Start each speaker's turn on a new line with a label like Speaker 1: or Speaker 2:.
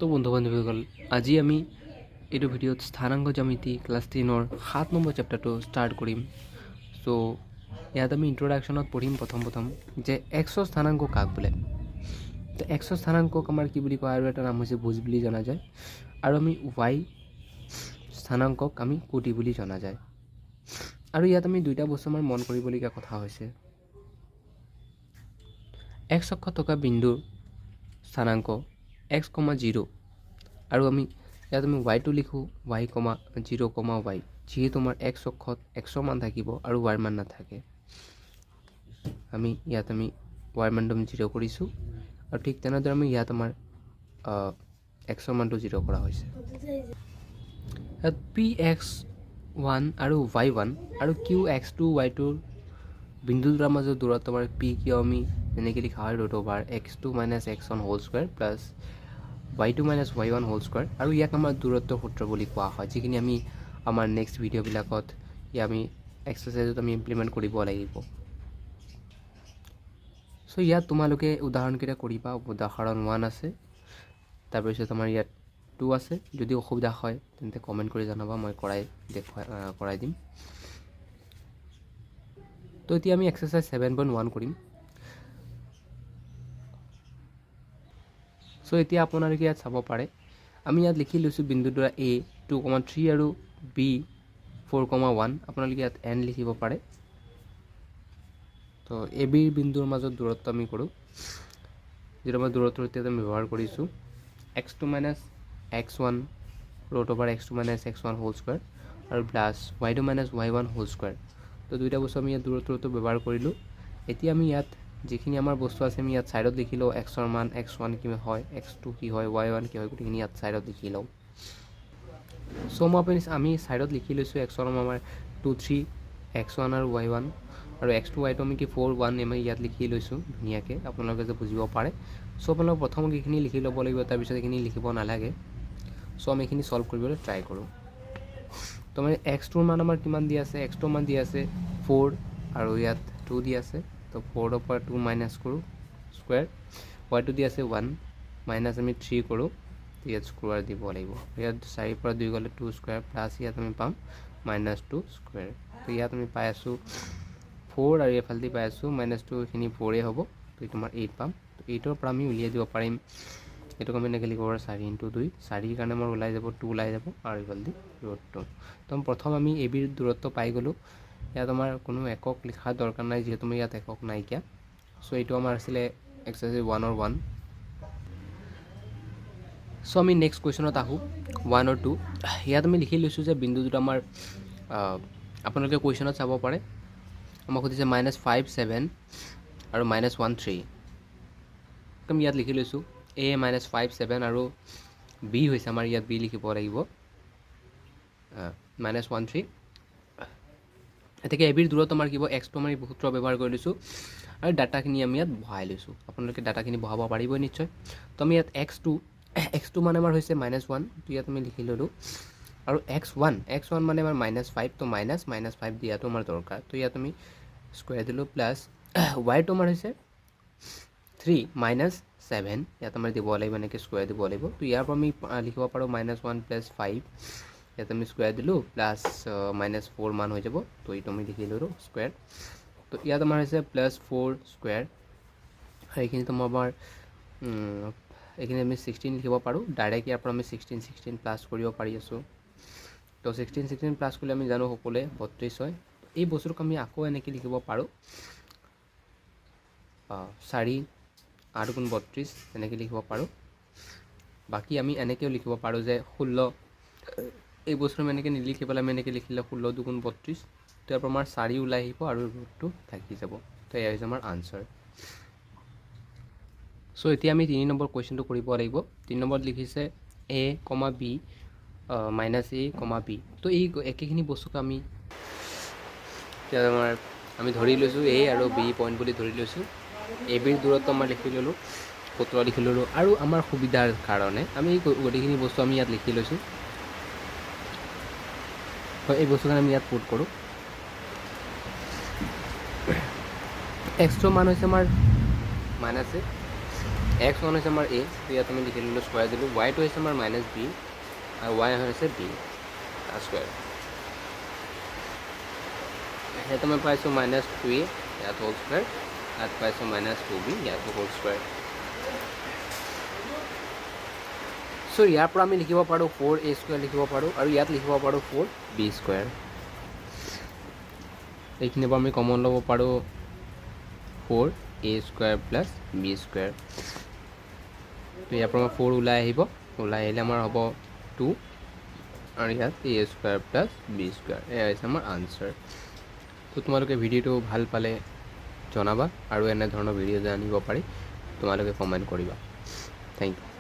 Speaker 1: তো বন্ধু বান্ধৱীসকল আজি আমি এইটো ভিডিঅ'ত স্থানাংক জ্যামিতি ক্লাছ 10ৰ 7 নম্বৰ চেপ্টাৰটো ষ্টাৰ্ট কৰিম। চ' ইয়াত আমি ইন্ট্ৰডাকশ্যনত পঢ়িম প্ৰথম যে এক্সৰ স্থানাংক কাক বোলে। তো এক্সৰ স্থানাংকক আমাৰ কি বুলি কয় আৰু এটা নাম হৈছে ভুজ বুলি জনা যায়, আৰু আমি ৱাই স্থানাংকক আমি কোটি বুলি জনা যায়। আৰু ইয়াত আমি দুইটা বস্তু আমাৰ মন কৰিবলগীয়া কথা হৈছে, এক্স অক্ষত থকা বিন্দুৰ স্থানাংক x, 0 আৰু আমি ইয়াত আমি ৱাইটো লিখোঁ y, 0, y, যিহেতু আমাৰ x অক্ষত xৰ মান থাকিব আৰু y মান নাথাকে। আমি ইয়াত y মানটো আমি 0 কৰিছোঁ, আৰু ঠিক তেনেদৰে আমি ইয়াত আমাৰ xৰ মানটো 0 কৰা হৈছে। ইয়াত px1 আৰু y1 আৰু qx2 y2 বিন্দু দুটাৰ মাজত দূৰত্ব আমাৰ p কিয় আমি এনেকৈ লিখা হয় √(x2 - x1) whole square plus y2 - y1 whole square, আৰু ইয়াক আমাৰ দূৰত্বৰ সূত্ৰ বুলি কোৱা হয়, যিখিনি আমি আমাৰ নেক্সট ভিডিঅ'বিলাকত আমি এক্সাৰচাইজত আমি ইমপ্লিমেণ্ট কৰিব লাগিব। চ' ইয়াত তোমালোকে উদাহৰণকেইটা কৰিবা। উদাহৰণ 1 আছে, তাৰপিছত আমাৰ ইয়াত 2 আছে। যদি অসুবিধা হয় তেন্তে কমেণ্ট কৰি জনাবা, মই কৰাই দিম। তো এতিয়া আমি এক্সাৰচাইজ 7.1 কৰিম। চ' এতিয়া আপোনালোকে ইয়াত চাব পাৰে, আমি ইয়াত লিখি লৈছোঁ বিন্দু দুটা a 2,3 আৰু b 4,1। আপোনালোকে ইয়াত n লিখিব পাৰে। তো এ বিৰ বিন্দুৰ মাজত দূৰত্ব আমি কৰোঁ, যিটো মই দূৰত্বৰ এতিয়া আমি ব্যৱহাৰ কৰিছোঁ x2 - x1 √(x2 - x1) whole square আৰু plus y2 - y1 whole square. তো দুইটা বস্তু আমি ইয়াত দূৰত্বটো ব্যৱহাৰ কৰিলোঁ। এতিয়া আমি ইয়াত যিখিনি আমাৰ বস্তু আছে আমি ইয়াত ছাইডত লিখি লওঁ, এক্সৰ মান x1 কি হয়, x2 কি হয়, y1 কি হয়, গোটেইখিনি ইয়াত ছাইডত লিখি লওঁ। চ' আমি ছাইডত লিখি লৈছোঁ এক্সৰ মান আমাৰ 2, 3, x1 আৰু y1, আৰু x2 y2 আমি কি 4, 1 আমি ইয়াত লিখি লৈছোঁ ধুনীয়াকৈ, আপোনালোকে যে বুজিব পাৰে। চ' আপোনালোকে প্ৰথম এইখিনি লিখি ল'ব লাগিব, তাৰপিছত এইখিনি লিখিব নালাগে। চ' আমি এইখিনি ছল্ভ কৰিবলৈ ট্ৰাই কৰোঁ। তো মানে x2ৰ মান আমাৰ কিমান দি আছে, x2ৰ মান দি আছে 4 আৰু ইয়াত 2 দি আছে। তো 4ৰ পৰা 2 মাইনাছ কৰোঁ স্কুৱেৰ, y2 দি আছে 1 মাইনাছ আমি 3 কৰোঁ, ইয়াত স্কুৱেৰ দিব লাগিব। ইয়াত 4ৰ পৰা 2 গ'লে 2 স্কুৱেৰ প্লাছ ইয়াত আমি পাম -2 স্কুৱেৰ। তো ইয়াত আমি পাই আছোঁ 4 আৰু এইফালেদি পাই আছোঁ -2, এইখিনি 4 হ'ব। তো এইটো আমাৰ 8 পাম। তো 8ৰ পৰা আমি উলিয়াই দিব পাৰিম, এইটোক আমি এনেকৈ লিখিব পাৰোঁ 4 × 2, 4ৰ কাৰণে আমাৰ ওলাই যাব 2 ওলাই যাব, আৰু এইফালেদি √2। তো প্ৰথম আমি এ বিৰ দূৰত্ব পাই গ'লোঁ। ইয়াত আমাৰ কোনো একক লিখাৰ দৰকাৰ নাই, যিহেতু আমি ইয়াত একক নাইকিয়া। চ' এইটো আমাৰ আছিলে এক্সাৰচাইজ 1ৰ 1। চ' আমি নেক্সট কুৱেশ্যনত আহোঁ 1 আৰু 2। ইয়াত আমি লিখি লৈছোঁ যে বিন্দু দুটা আমাৰ আপোনালোকে কুৱেশ্যনত চাব পাৰে, আমাক সুধিছে -5, 7 আৰু -1, 3। আমি ইয়াত লিখি লৈছোঁ a -5, 7 আৰু b হৈছে আমাৰ ইয়াত b লিখিব লাগিব -1, 3। এতিয়া এ বিৰ দূৰত আমাৰ কিব এক্সটো আমি সূত্ৰ ব্যৱহাৰ কৰি লৈছোঁ, আৰু ডাটাখিনি আমি ইয়াত বহাই লৈছোঁ। আপোনালোকে ডাটাখিনি বহাব পাৰিবই নিশ্চয়। তো আমি ইয়াত x2 মানে আমাৰ হৈছে -1, তো ইয়াত আমি লিখি ল'লোঁ, আৰু x1 মানে আমাৰ -5, তো -5 দিয়াটো আমাৰ দৰকাৰ। তো ইয়াত আমি স্কুৱেৰ দিলোঁ, প্লাছ y2 আমাৰ হৈছে 3 - 7, ইয়াত আমাৰ দিব লাগিব, এনেকৈ স্কুৱেৰ দিব লাগিব। তো ইয়াৰ পৰা আমি লিখিব পাৰোঁ -1 + 5, ইয়াত আমি স্কুৱেৰ দিলোঁ, প্লাছ -4 মান হৈ যাব। তো এইটো আমি লিখি ল'লোঁ স্কুৱেৰ। তো ইয়াত আমাৰ হৈছে +4 স্কুৱেৰ, আৰু এইখিনিতো আমাৰ এইখিনি আমি 16 লিখিব পাৰোঁ। ডাইৰেক্ট ইয়াৰ পৰা আমি 16 প্লাছ কৰিব পাৰি আছোঁ। তো 16 প্লাছ কৰিলে আমি জানো সকলোৱে 32 হয়। এই বস্তুটোক আমি আকৌ এনেকৈ লিখিব পাৰোঁ 4 8 × 32 এনেকৈ লিখিব পাৰোঁ। বাকী আমি এনেকৈও লিখিব পাৰোঁ যে 16, এই বস্তুটো আমি এনেকৈ নিলিখি পেলাই আমি এনেকৈ লিখিলে 16 2 × 32, তাৰ পৰা আমাৰ 4 ওলাই আহিব আৰু ৰুটটো থাকি যাব। তো এয়া হৈছে আমাৰ আনচাৰ। চ' এতিয়া আমি 3 নম্বৰ কুৱেশ্যনটো কৰিব লাগিব। 3 নম্বৰত লিখিছে a, b -a, b। তো এই একেখিনি বস্তুক আমি এতিয়া আমি ধৰি লৈছোঁ a আৰু b পইণ্ট বুলি ধৰি লৈছোঁ। এ বিৰ দূৰত্ব আমাৰ লিখি ল'লোঁ, সূত্ৰ লিখি ল'লোঁ, আৰু আমাৰ সুবিধাৰ কাৰণে আমি গোটেইখিনি বস্তু আমি ইয়াত লিখি লৈছোঁ। হয়, এই বস্তুখিনি আমি ইয়াত পুট কৰোঁ। x2 মান হৈছে আমাৰ -a, x1 হৈছে আমাৰ a, তো ইয়াত আমি লিখি ল'লোঁ স্কুৱাৰ দিলোঁ, y2 হৈছে আমাৰ মাইনাছ b আৰু y হৈছে b তাৰ স্কুৱাৰ। ইয়াত আমি পাইছোঁ মাইনাছ 2a ইয়াত হোল স্কুৱাৰ, ইয়াত পাইছোঁ মাইনাছ 2b ইয়াতো হোল স্কুৱাৰ। চ' ইয়াৰ পৰা আমি লিখিব পাৰোঁ 4a স্কুৱাৰ লিখিব পাৰোঁ আৰু ইয়াত লিখিব পাৰোঁ 4b স্কুৱাৰ। এইখিনিৰ পৰা আমি কমন ল'ব পাৰোঁ 4a square plus b square. তো ইয়াৰ পৰা 4 ওলাই আহিব, ওলাই আহিলে আমাৰ হ'ব 2 আৰু ইয়াত a square plus b square. এয়া হৈছে আমাৰ আনচাৰ। তো তোমালোকে ভিডিঅ'টো ভাল পালে জনাবা আৰু এনেধৰণৰ ভিডিঅ' জানিব পাৰি তোমালোকে কমেণ্ট কৰিবা। Thank U.